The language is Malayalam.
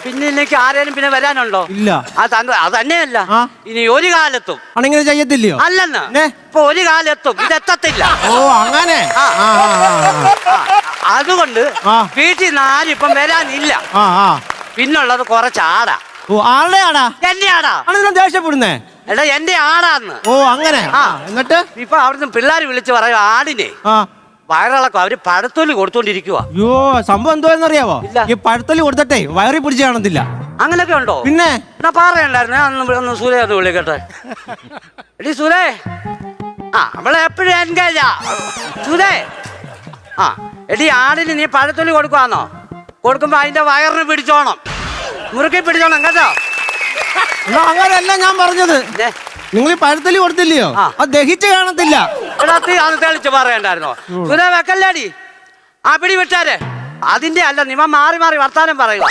പിന്നെ എനിക്ക് ആരേലും പിന്നെ വരാനുണ്ടോ? ഇല്ല. അത് തന്നെയല്ല, ഇനി ഒരു കാലത്തും ആണെങ്കിലും ചെയ്യത്തില്ലയോ? അല്ലെന്ന് ഇപ്പൊ ഒരു കാലത്തും ഇതെത്തത്തില്ല. ഓ അങ്ങനെ. അതുകൊണ്ട് വീട്ടിൽ നിന്ന് ആരും ഇപ്പം വരാനില്ല. പിന്നുള്ളത് കുറച്ച് ആടാ. ഓ ആളുടെ ആടാ? എന്റെ ആടാ. ദേഷ്യപ്പെടുന്നേ? എടാ എന്റെ ആടാന്ന്. ഓ അങ്ങനെ. എന്നിട്ട് ഇപ്പൊ അവിടുന്ന് പിള്ളേർ വിളിച്ച് പറയും ആടിനെ വയറിളക്കം, അവര് പഴത്തൊലി കൊടുത്തോണ്ടിരിക്കുക. അയ്യോ സംഭവം എന്തോന്നറിയാവോ? ഈ പഴത്തൊലി കൊടുത്തിട്ടേ വയറി പിടിച്ച് കാണത്തില്ല. അങ്ങനൊക്കെ ഉണ്ടോ? പിന്നെ എന്നാ പറയണ്ടായിരുന്നു. ഒന്ന് സൂര്യ ഒന്ന് വിളിക്കട്ടെ. എടി സൂരേ, അവളെ എപ്പോഴും എൻഗേജാ. സൂരേ, എടി ആടിന് നീ പഴത്തൊലി കൊടുക്കുവാന്നോ? കൊടുക്കുമ്പോ അതിന്റെ വയറിന് പിടിച്ചോണം, മുറുക്കി പിടിച്ചോണം കേട്ടോ. അങ്ങനെയല്ല ഞാൻ പറഞ്ഞത്. നിങ്ങൾ ഈ പഴത്തൊലി കൊടുത്തില്ലയോ, അത് ദഹിച്ച് കാണത്തില്ല. തെളിച്ച് പറയണ്ടായിരുന്നോ? സുരേ വെക്കല്ലേടി, ആ പിടി വിട്ടാരെ. അതിന്റെ അല്ല, നിമ മാറി മാറി വർത്താനം പറയുക.